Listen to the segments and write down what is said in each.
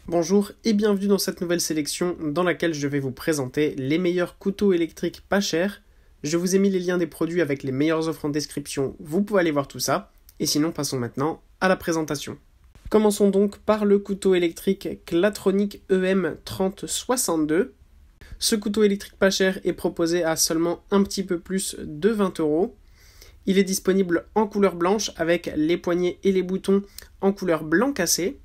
Bonjour et bienvenue dans cette nouvelle sélection dans laquelle je vais vous présenter les meilleurs couteaux électriques pas chers. Je vous ai mis les liens des produits avec les meilleures offres en description, vous pouvez aller voir tout ça. Et sinon, passons maintenant à la présentation. Commençons donc par le couteau électrique Clatronic EM3062. Ce couteau électrique pas cher est proposé à seulement un petit peu plus de 20 €. Il est disponible en couleur blanche avec les poignets et les boutons en couleur blanc cassé.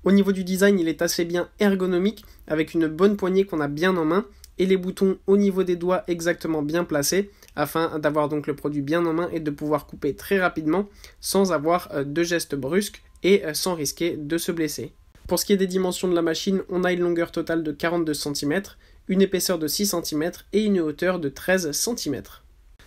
Au niveau du design, il est assez bien ergonomique avec une bonne poignée qu'on a bien en main et les boutons au niveau des doigts exactement bien placés afin d'avoir donc le produit bien en main et de pouvoir couper très rapidement sans avoir de gestes brusques et sans risquer de se blesser. Pour ce qui est des dimensions de la machine, on a une longueur totale de 42 cm, une épaisseur de 6 cm et une hauteur de 13 cm.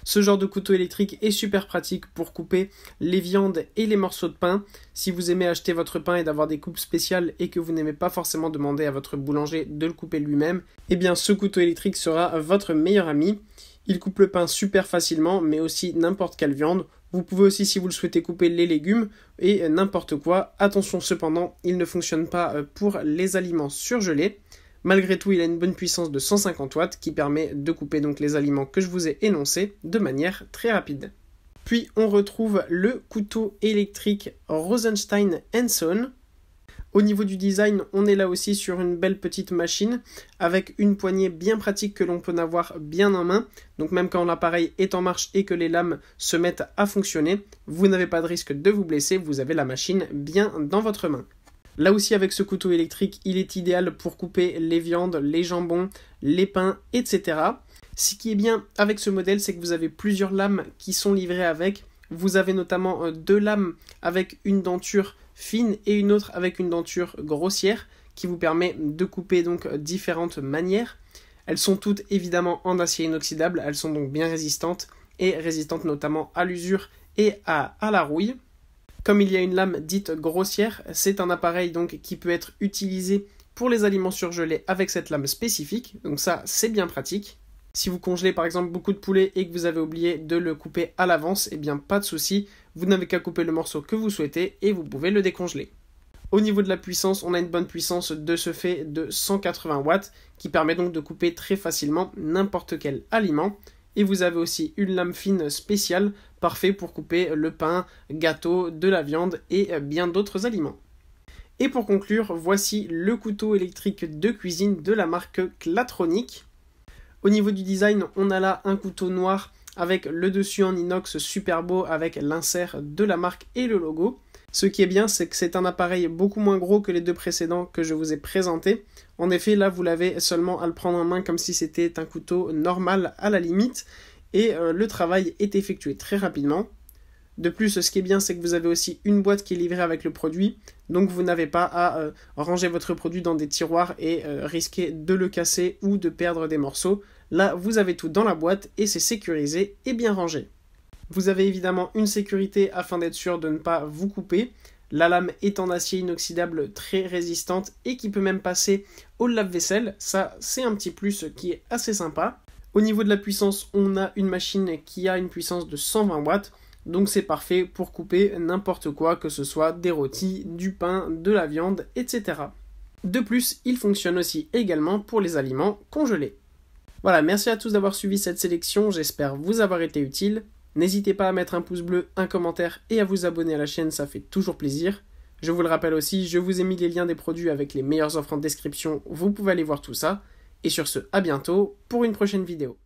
Ce genre de couteau électrique est super pratique pour couper les viandes et les morceaux de pain. Si vous aimez acheter votre pain et d'avoir des coupes spéciales et que vous n'aimez pas forcément demander à votre boulanger de le couper lui-même, eh bien ce couteau électrique sera votre meilleur ami. Il coupe le pain super facilement, mais aussi n'importe quelle viande. Vous pouvez aussi, si vous le souhaitez, couper les légumes et n'importe quoi. Attention cependant, il ne fonctionne pas pour les aliments surgelés. Malgré tout, il a une bonne puissance de 150 watts qui permet de couper donc les aliments que je vous ai énoncés de manière très rapide. Puis on retrouve le couteau électrique Rosenstein & Son. Au niveau du design, on est là aussi sur une belle petite machine avec une poignée bien pratique que l'on peut avoir bien en main. Donc même quand l'appareil est en marche et que les lames se mettent à fonctionner, vous n'avez pas de risque de vous blesser, vous avez la machine bien dans votre main. Là aussi, avec ce couteau électrique, il est idéal pour couper les viandes, les jambons, les pains, etc. Ce qui est bien avec ce modèle, c'est que vous avez plusieurs lames qui sont livrées avec. Vous avez notamment deux lames avec une denture fine et une autre avec une denture grossière qui vous permet de couper donc différentes manières. Elles sont toutes évidemment en acier inoxydable, elles sont donc bien résistantes et résistantes notamment à l'usure et à la rouille. Comme il y a une lame dite grossière, c'est un appareil donc qui peut être utilisé pour les aliments surgelés avec cette lame spécifique, donc ça c'est bien pratique. Si vous congelez par exemple beaucoup de poulet et que vous avez oublié de le couper à l'avance, eh bien pas de souci, vous n'avez qu'à couper le morceau que vous souhaitez et vous pouvez le décongeler. Au niveau de la puissance, on a une bonne puissance de ce fait de 180 watts qui permet donc de couper très facilement n'importe quel aliment. Et vous avez aussi une lame fine spéciale, parfait pour couper le pain, gâteau, de la viande et bien d'autres aliments. Et pour conclure, voici le couteau électrique de cuisine de la marque Clatronic. Au niveau du design, on a là un couteau noir avec le dessus en inox super beau avec l'insert de la marque et le logo. Ce qui est bien, c'est que c'est un appareil beaucoup moins gros que les deux précédents que je vous ai présentés. En effet, là, vous l'avez seulement à le prendre en main comme si c'était un couteau normal à la limite. Et le travail est effectué très rapidement. De plus, ce qui est bien, c'est que vous avez aussi une boîte qui est livrée avec le produit. Donc, vous n'avez pas à ranger votre produit dans des tiroirs et risquer de le casser ou de perdre des morceaux. Là, vous avez tout dans la boîte et c'est sécurisé et bien rangé. Vous avez évidemment une sécurité afin d'être sûr de ne pas vous couper. La lame est en acier inoxydable très résistante et qui peut même passer au lave-vaisselle. Ça, c'est un petit plus qui est assez sympa. Au niveau de la puissance, on a une machine qui a une puissance de 120 watts. Donc c'est parfait pour couper n'importe quoi, que ce soit des rôtis, du pain, de la viande, etc. De plus, il fonctionne aussi également pour les aliments congelés. Voilà, merci à tous d'avoir suivi cette sélection, j'espère vous avoir été utile. N'hésitez pas à mettre un pouce bleu, un commentaire et à vous abonner à la chaîne, ça fait toujours plaisir. Je vous le rappelle aussi, je vous ai mis les liens des produits avec les meilleures offres en description, vous pouvez aller voir tout ça. Et sur ce, à bientôt pour une prochaine vidéo.